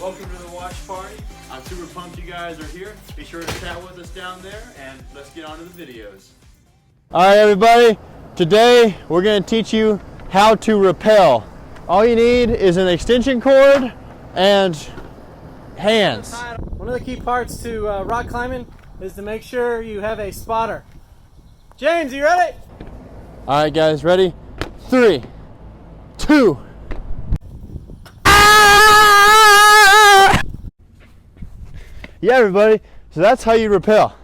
Welcome to the watch party. I'm super pumped you guys are here. Be sure to chat with us down there, and let's get on to the videos. All right, everybody. Today we're going to teach you how to rappel. All you need is an extension cord and hands. One of the key parts to rock climbing is to make sure you have a spotter. James, you ready? All right, guys, ready? 3, 2. Yeah, everybody. So that's how you rappel.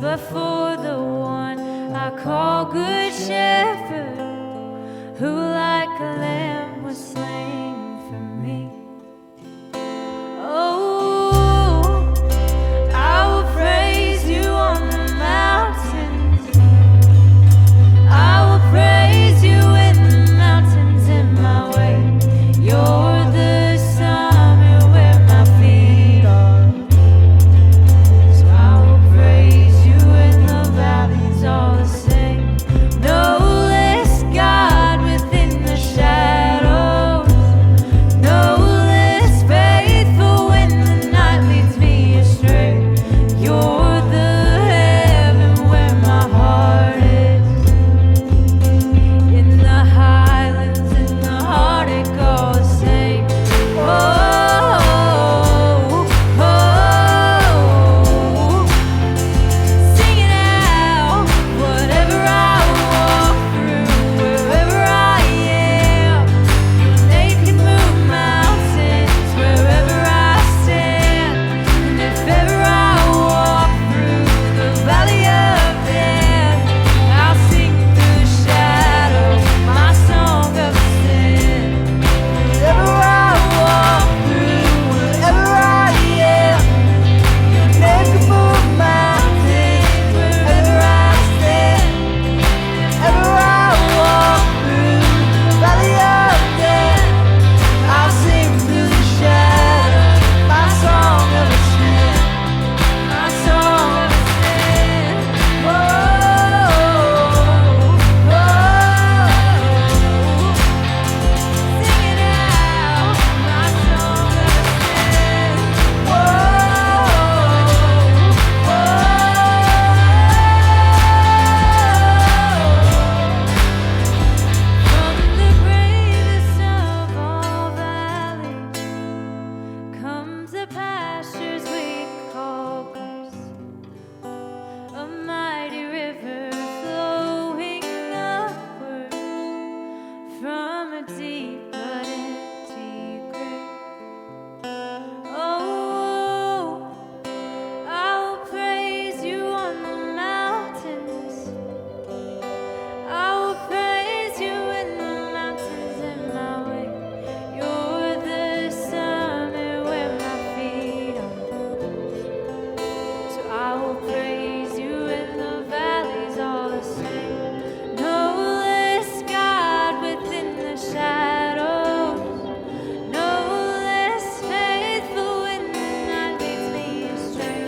But for the one I call Good Shepherd, who like a lamb was slain for me. Oh, I will praise you on the mountains. I will praise you in the mountains in my way. You're the summit where my feet are. So I will praise you in will praise you in the valleys all the same. No less God within the shadows, no less faithful when the night leads me astray.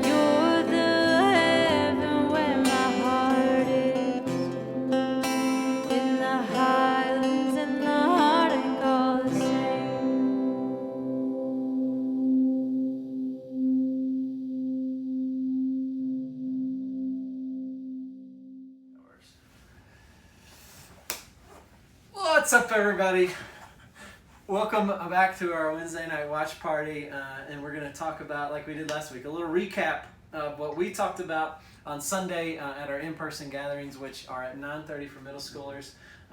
You're the heaven where my heart is, in the highlands and the heartache all the same. What's up, everybody? Welcome back to our Wednesday night watch party, and we're going to talk about, like we did last week, a little recap of what we talked about on Sunday at our in-person gatherings, which are at 9:30 for middle schoolers,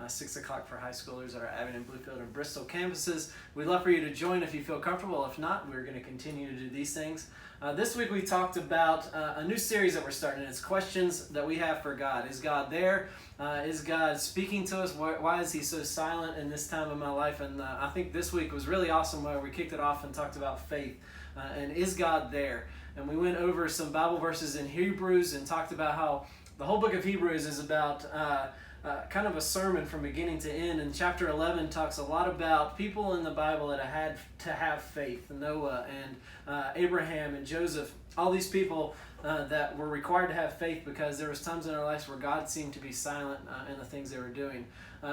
6 o'clock for high schoolers at our Abingdon, Bluefield, and Bristol campuses. We'd love for you to join if you feel comfortable. If not, we're going to continue to do these things. This week we talked about a new series that we're starting. It's questions that we have for God. Is God there? Is God speaking to us? Why is he so silent in this time of my life? And I think this week was really awesome where we kicked it off and talked about faith. And is God there? And we went over some Bible verses in Hebrews and talked about how the whole book of Hebrews is about kind of a sermon from beginning to end. And chapter 11 talks a lot about people in the Bible that had to have faith. Noah and Abraham and Joseph, all these people that were required to have faith because there was times in our lives where God seemed to be silent in the things they were doing.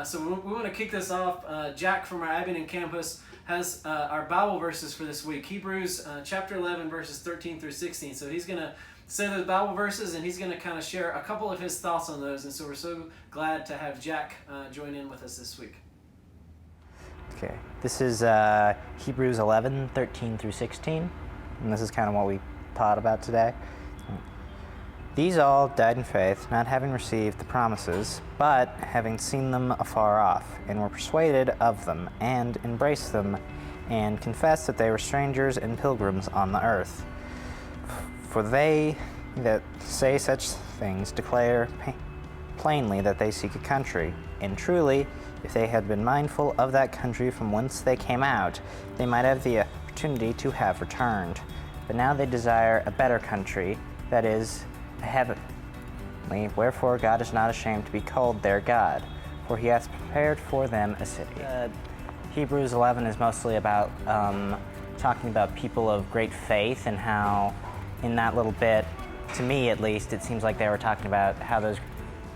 So we want to kick this off. Jack from our Abingdon campus has our Bible verses for this week. Hebrews chapter 11 verses 13 through 16. So he's going to say those Bible verses and he's going to kind of share a couple of his thoughts on those. And so we're so glad to have Jack join in with us this week. Okay, this is Hebrews 11, 13 through 16, and this is kind of what we taught about today. These all died in faith, not having received the promises, but having seen them afar off, and were persuaded of them, and embraced them, and confessed that they were strangers and pilgrims on the earth. For they that say such things declare plainly that they seek a country, and truly, if they had been mindful of that country from whence they came out, they might have the opportunity to have returned. But now they desire a better country, that is, a heavenly. Wherefore God is not ashamed to be called their God, for he hath prepared for them a city. Hebrews 11 is mostly about talking about people of great faith, and how in that little bit, to me at least, it seems like they were talking about how those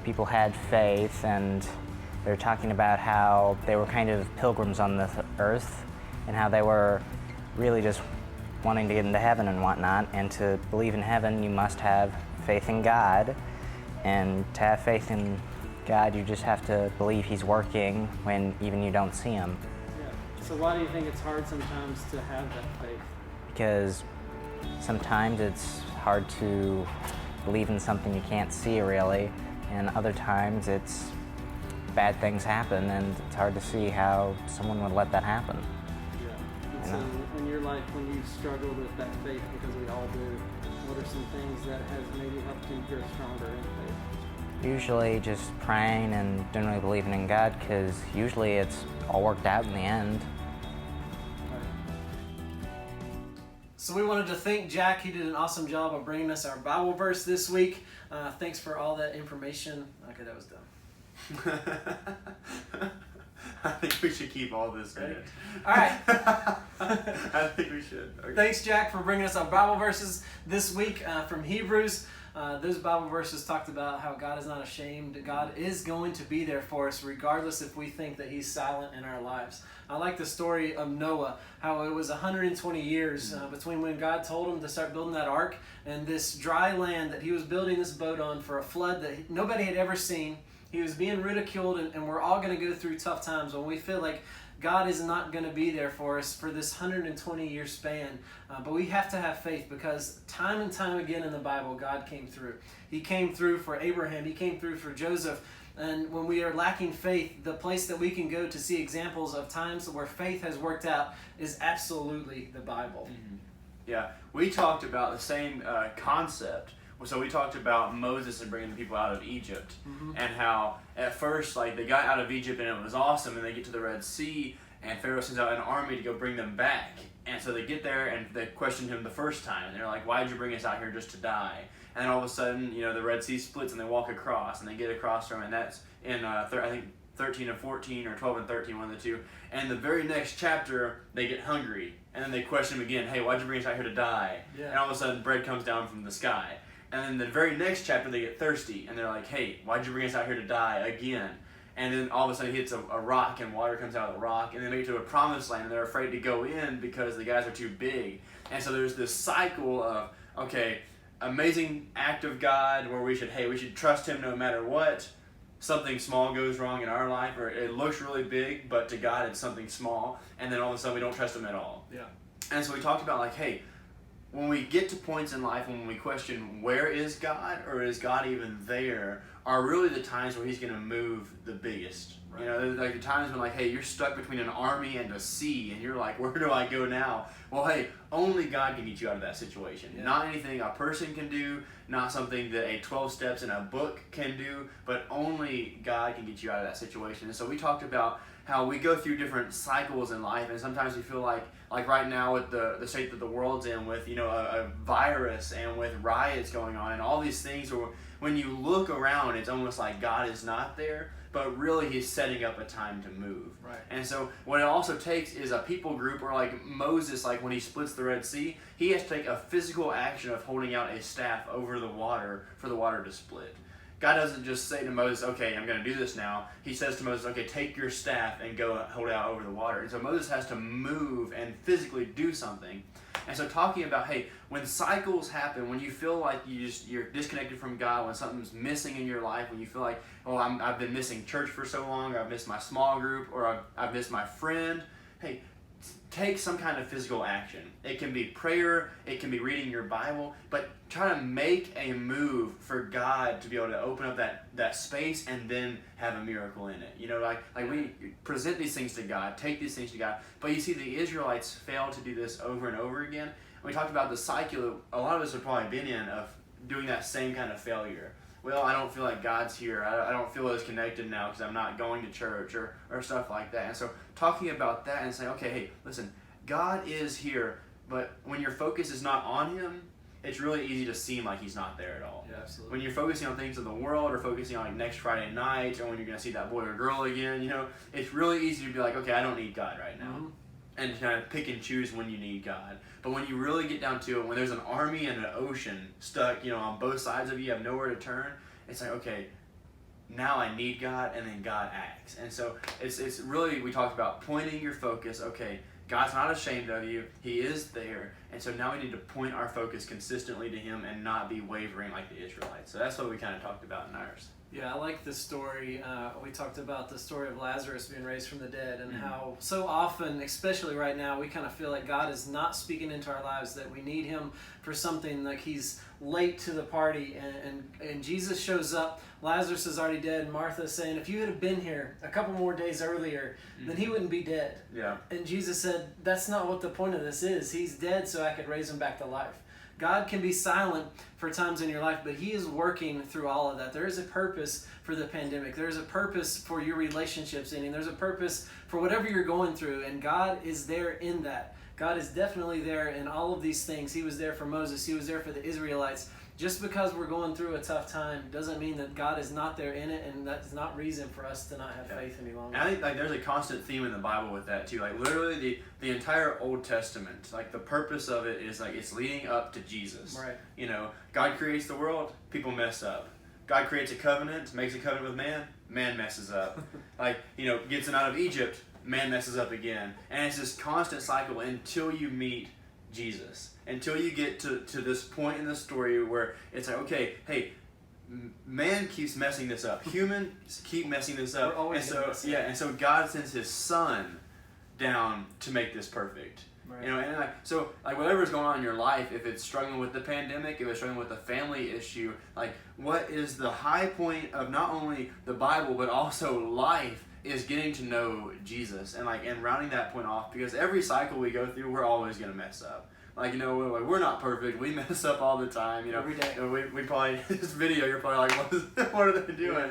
people had faith, and they were talking about how they were kind of pilgrims on the earth, and how they were really just wanting to get into heaven and whatnot. And to believe in heaven, you must have faith in God. And to have faith in God, you just have to believe he's working when even you don't see him. Yeah. So why do you think it's hard sometimes to have that faith? Because sometimes it's hard to believe in something you can't see really, and other times it's bad things happen, and it's hard to see how someone would let that happen. Yeah. And so in your life, when you've struggled with that faith, because we all do, what are some things that has maybe helped you grow stronger in faith? Usually just praying and generally believing in God, because usually it's all worked out in the end. So we wanted to thank Jack. He did an awesome job of bringing us our Bible verse this week. Thanks for all that information. Okay, that was dumb. I think we should keep all this in. All right. I think we should. Okay. Thanks, Jack, for bringing us our Bible verses this week from Hebrews. Those Bible verses talked about how God is not ashamed. God is going to be there for us regardless if we think that he's silent in our lives. I like the story of Noah, how it was 120 years between when God told him to start building that ark and this dry land that he was building this boat on for a flood that nobody had ever seen. He was being ridiculed, and we're all going to go through tough times when we feel like God is not going to be there for us for this 120-year span. But we have to have faith, because time and time again in the Bible, God came through. He came through for Abraham. He came through for Joseph. And when we are lacking faith, the place that we can go to see examples of times where faith has worked out is absolutely the Bible. Mm-hmm. Yeah, we talked about the same concept. So we talked about Moses and bringing the people out of Egypt, and how at first, like, they got out of Egypt and it was awesome, and they get to the Red Sea and Pharaoh sends out an army to go bring them back. And so they get there and they question him the first time. And they're like, why did you bring us out here just to die? And then all of a sudden, the Red Sea splits and they walk across and they get across from it. And that's in, I think, 13 and 14 or 12 and 13, one of the two. And the very next chapter, they get hungry. And then they question him again, hey, why'd you bring us out here to die? Yeah. And all of a sudden, bread comes down from the sky. And then the very next chapter, they get thirsty. And they're like, hey, why'd you bring us out here to die again? And then all of a sudden, he hits a rock and water comes out of the rock. And they make it to a promised land and they're afraid to go in because the guys are too big. And so there's this cycle of, okay, amazing act of God where we should trust him no matter what. Something small goes wrong in our life, or it looks really big, but to God it's something small, and then all of a sudden we don't trust him at all. Yeah. And so we talked about like, hey, when we get to points in life when we question where is God, or is God even there, are really the times where he's going to move the biggest. Right. There's like the times when like, hey, you're stuck between an army and a sea, and you're like, where do I go now? Well, hey, only God can get you out of that situation. Yeah. Not anything a person can do, not something that a 12 steps in a book can do, but only God can get you out of that situation. And so we talked about how we go through different cycles in life, and sometimes we feel like right now with the state that the world's in, with a virus and with riots going on and all these things, where when you look around, it's almost like God is not there, but really he's setting up a time to move. Right. And so what it also takes is a people group, or like Moses, like when he splits the Red Sea, he has to take a physical action of holding out a staff over the water for the water to split. God doesn't just say to Moses, okay, I'm going to do this now. He says to Moses, okay, take your staff and go hold it out over the water. And so Moses has to move and physically do something. And so talking about, hey, when cycles happen, when you feel like you're disconnected from God, when something's missing in your life, when you feel like, oh, I've been missing church for so long, or I've missed my small group, or I've missed my friend, hey, take some kind of physical action. It can be prayer, it can be reading your Bible, but try to make a move for God to be able to open up that space and then have a miracle in it. Like we present these things to God, take these things to God, but you see the Israelites fail to do this over and over again. We talked about the cycle a lot of us have probably been in, of doing that same kind of failure. Well, I don't feel like God's here. I don't feel as connected now because I'm not going to church or stuff like that. And so talking about that and saying, okay, hey, listen, God is here, but when your focus is not on him, it's really easy to seem like he's not there at all. Yeah, absolutely. When you're focusing on things of the world, or focusing on like next Friday night, or when you're going to see that boy or girl again, it's really easy to be like, okay, I don't need God right now. Mm-hmm. And to kind of pick and choose when you need God. But when you really get down to it, when there's an army and an ocean stuck, on both sides of you, you have nowhere to turn, it's like, okay, now I need God, and then God acts. And so it's really, we talked about pointing your focus, okay, God's not ashamed of you, he is there, and so now we need to point our focus consistently to him and not be wavering like the Israelites. So that's what we kind of talked about in ours. Yeah, I like this story. We talked about the story of Lazarus being raised from the dead, and how so often, especially right now, we kind of feel like God is not speaking into our lives, that we need him for something, like he's late to the party, and Jesus shows up. Lazarus is already dead, and Martha's saying, if you had been here a couple more days earlier, then he wouldn't be dead. Yeah. And Jesus said, that's not what the point of this is. He's dead so I could raise him back to life. God can be silent for times in your life, but he is working through all of that. There is a purpose for the pandemic. There is a purpose for your relationships ending. There's a purpose for whatever you're going through, and God is there in that. God is definitely there in all of these things. He was there for Moses. He was there for the Israelites. Just because we're going through a tough time doesn't mean that God is not there in it, and that's not reason for us to not have faith any longer. And I think there's a constant theme in the Bible with that too. Like literally the entire Old Testament, like the purpose of it is like it's leading up to Jesus. Right. God creates the world, people mess up. God creates a covenant, makes a covenant with man messes up. Gets them out of Egypt, man messes up again. And it's this constant cycle until you meet Jesus. Until you get to this point in the story where it's like, okay, hey, man keeps messing this up. Humans keep messing this up. We're always gonna mess it up. And so God sends his son down to make this perfect. Right. And whatever's going on in your life, if it's struggling with the pandemic, if it's struggling with a family issue, what is the high point of not only the Bible but also life is getting to know Jesus and rounding that point off, because every cycle we go through, we're always going to mess up. We're not perfect. We mess up all the time. Every day. We probably, this video, you're probably like, what are they doing?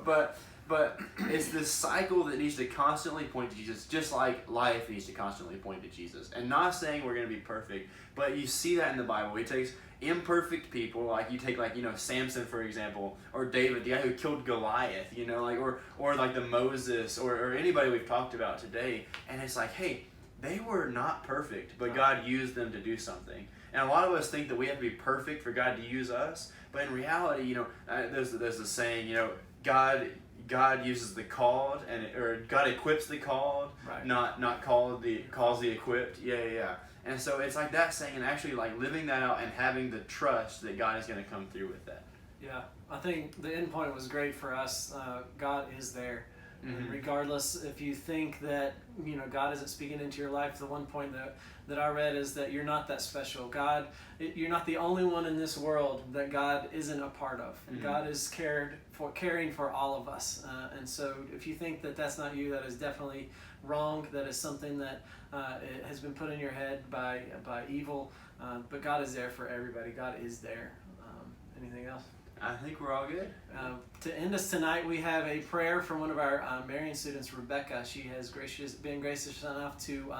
But But it's this cycle that needs to constantly point to Jesus, just like life needs to constantly point to Jesus. And not saying we're going to be perfect, but you see that in the Bible. It takes imperfect people, like you take Samson, for example, or David, the guy who killed Goliath, or like the Moses, or anybody we've talked about today. And it's like, hey, they were not perfect, but God used them to do something. And a lot of us think that we have to be perfect for God to use us. But in reality, there's a saying, God uses the called, or God equips the called, Right. not calls the equipped. Yeah. And so it's like that saying, and actually like living that out and having the trust that God is going to come through with that. Yeah, I think the end point was great for us. God is there. Mm-hmm. And regardless if you think that God isn't speaking into your life, the one point that I read is that you're not that special. You're not the only one in this world that God isn't a part of. Mm-hmm. God is caring for all of us. And so if you think that that's not you, that is definitely wrong. That is something that it has been put in your head by evil. But God is there for everybody. God is there. Anything else? I think we're all good. To end us tonight, we have a prayer from one of our Marian students, Rebecca. She has been gracious enough to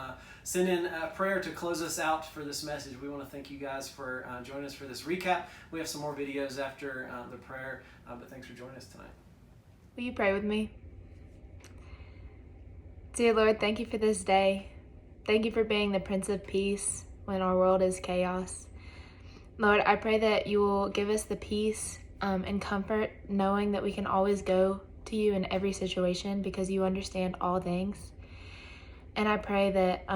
send in a prayer to close us out for this message. We want to thank you guys for joining us for this recap. We have some more videos after the prayer, but thanks for joining us tonight. Will you pray with me? Dear Lord, thank you for this day. Thank you for being the Prince of Peace when our world is chaos. Lord, I pray that you will give us the peace and comfort, knowing that we can always go to you in every situation because you understand all things. And I pray that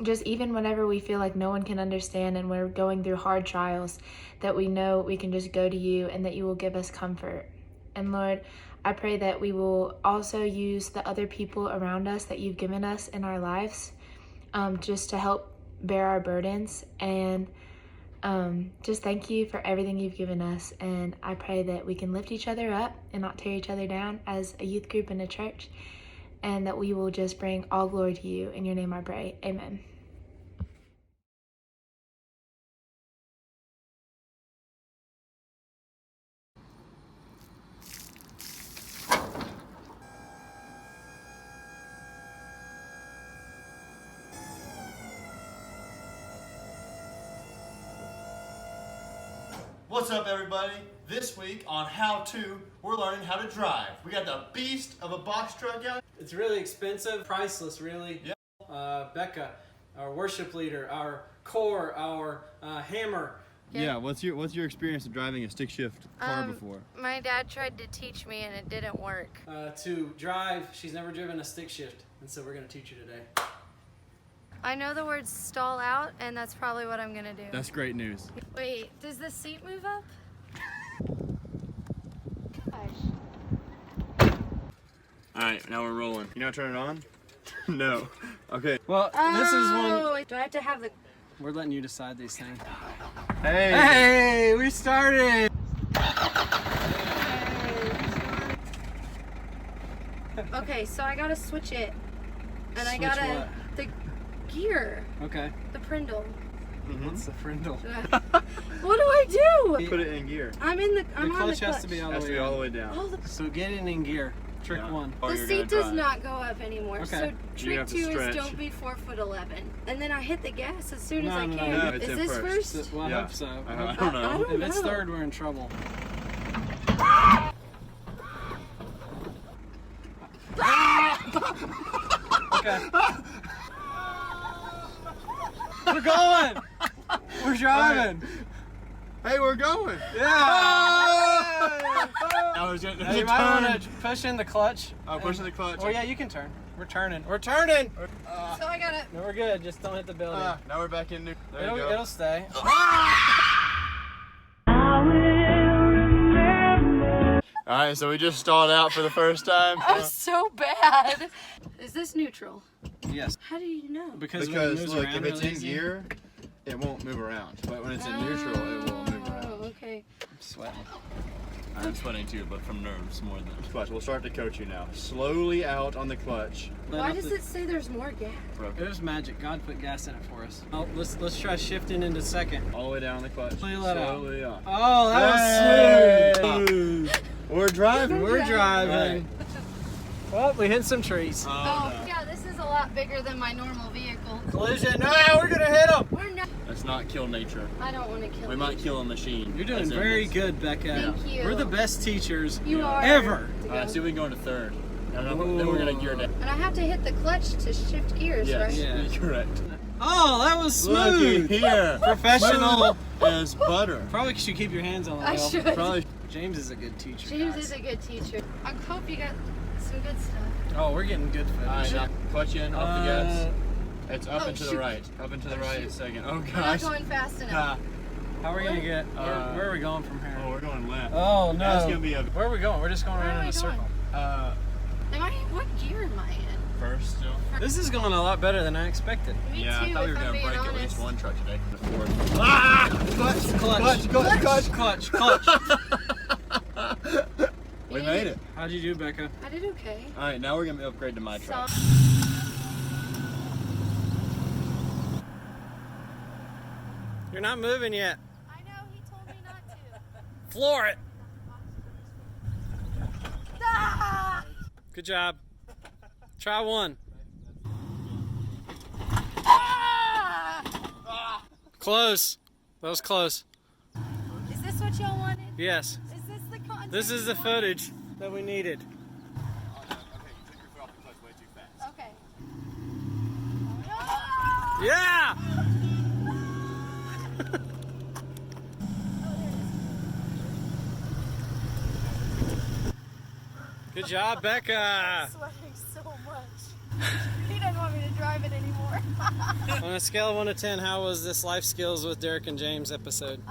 just even whenever we feel like no one can understand and we're going through hard trials, that we know we can just go to you and that you will give us comfort. And Lord, I pray that we will also use the other people around us that you've given us in our lives just to help bear our burdens. And just thank you for everything you've given us, and I pray that we can lift each other up and not tear each other down as a youth group in a church, and that we will just bring all glory to you. In your name I pray, amen. What's up, everybody? This week on How To, we're learning how to drive. We got the beast of a box truck out. It's really expensive, priceless, really. Yeah. Becca, our worship leader, our core, our hammer. Yeah. What's your experience of driving a stick shift car before? My dad tried to teach me and it didn't work. To drive, she's never driven a stick shift, and so we're going to teach you today. I know the word stall out, and that's probably what I'm gonna do. That's great news. Wait, does the seat move up? Alright, now we're rolling. You know how to turn it on? No. Okay. Well, this is one. Do I have to have the... We're letting you decide these things. Hey! Hey, we started! Okay, so I gotta switch it. And I Switch gotta... what? The gear. Okay. The Prindle. What's the frindle? What do I do? Put it in gear. I'm on the Clutch clutch. has to be all Has the to way be all in. the way down. Oh, the So get it in gear. Trick Yeah. one. Or The you're seat gonna does drive. not go up anymore. Okay. So You trick have to 2 is stretch. don't be 4'11". And then I hit the gas as soon as No, I no, can. no, it's Is in this first. first? Well, I Yeah. hope so. I don't know. I don't If it's know. third, we're in trouble. Okay. We're going! We're driving! Hey, we're going! Yeah! Now there's a Hey, you might want to push in the clutch. Oh, pushing the clutch. Oh yeah, you can turn. We're turning. We're turning! So I gotta... No, we're good. Just don't hit the building. Now we're back in. There you go. It'll stay. Alright, so we just stalled out for the first time. That was so bad. Is this neutral? Yes. How do you know? Because when it Because moves look, around if it's really in easy- gear, it won't move around. But when it's in neutral, it will move around. Oh, okay. I'm sweating. I'm sweating too, but from nerves more than. Clutch. We'll start to coach you now. Slowly out on the clutch. Why does it say there's more gas? It was magic. God put gas in it for us. Oh, let's try shifting into second. All the way down on the clutch. Slowly let out. Slowly on. Oh, that was smooth. We're driving. We're driving. Well, we hit some trees. Oh, yeah, this is a lot bigger than my normal vehicle. Collision. No, we're gonna hit them. We're not. Let's not kill nature. I don't want to kill We you. might kill a machine. You're doing That's in very this. good, Becca. Thank you. We're the best teachers You are. ever. Alright, see if we can go into third. And then we're gonna gear down. And I have to hit the clutch to shift gears, Yes, right? Yeah. correct. Oh, that was Look smooth. here. Professional. Smooth as butter. Probably should keep your hands on the I wheel. should. Probably. James is a good teacher. James guys. is a good teacher. I hope you got some good stuff. Oh, we're getting good Alright, footage. now clutch in off the gas. It's up Oh, and to the shoot. right. Up and to the right in a second. Oh We're not gosh. going fast enough. Ah. How are we gonna get? Where are we going from here? Oh, we're going left. Oh no. That's gonna be a Where are we going? We're just going Where around are in a we going? circle. What gear am I in? first still. This is going a lot better than I expected. Me Yeah, I too, thought we if were I'm gonna being break at honest. least one truck today. The fourth. Clutch. We made it. How'd you do, Becca? I did okay. All right, now we're gonna upgrade to my truck. You're not moving yet. I know, he told me not to. Floor it. Ah! Good job. Try one. Close. That was close. Is this what y'all wanted? Yes. Is this the content? This is the footage that we needed. Okay. Yeah! Good job, Becca. I'm sweating so much. He doesn't want me to drive it anymore. On a scale of 1 to 10, how was this life skills with Derek and James episode?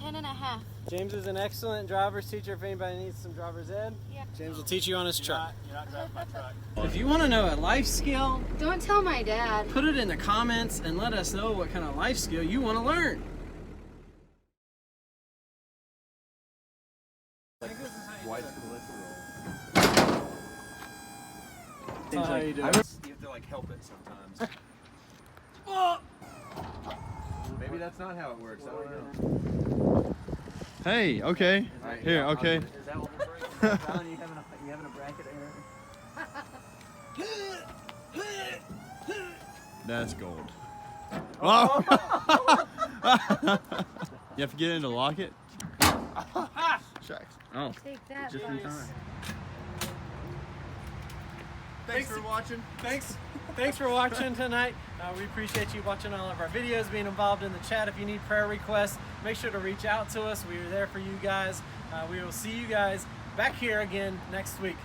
10 and a half. James is an excellent driver's teacher. If anybody needs some driver's ed, Yeah. James will teach you on his truck. You're not driving my truck. If you want to know a life skill, Don't tell my dad. put it in the comments and let us know what kind of life skill you want to learn. White That's how you do it. You have to like help it sometimes. Maybe that's not how it works. I don't know. Hey, okay. Here, okay. Is that what we're doing? Alan, you having a bracket error? That's gold. Oh! You have to get in to lock it? Shucks. Oh. Take that, Just in boys. time. Thanks for watching. Thanks for watching tonight. We appreciate you watching all of our videos, being involved in the chat. If you need prayer requests, make sure to reach out to us. We are there for you guys. We will see you guys back here again next week.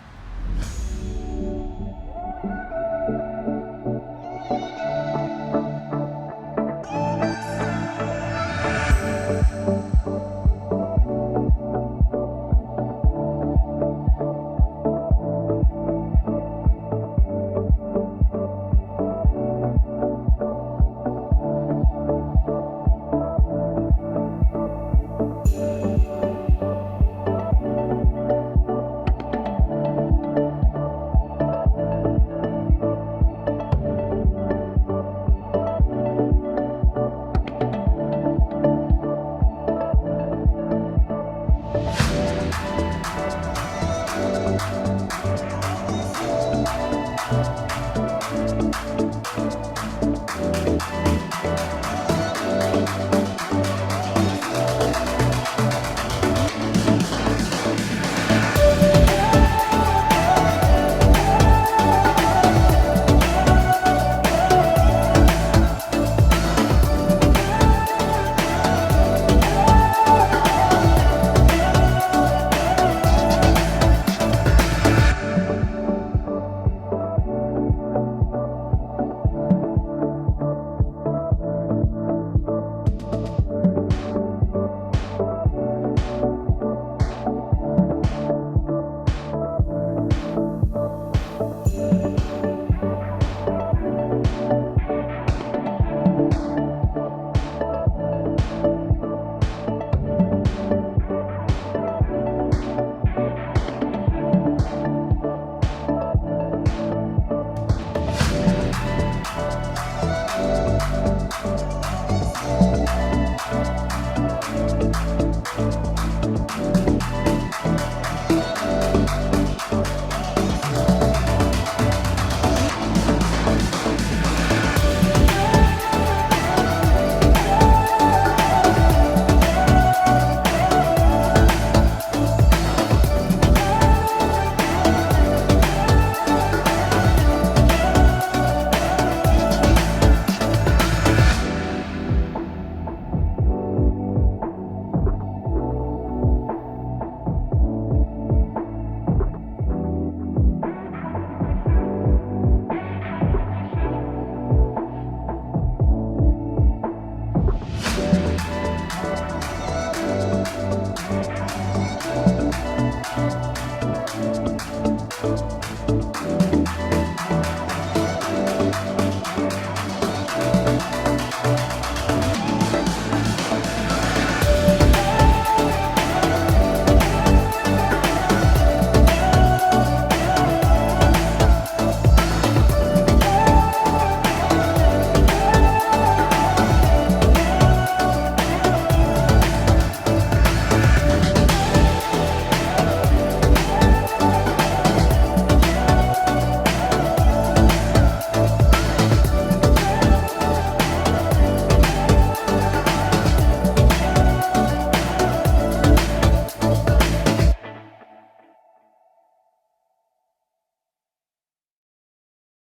Bye.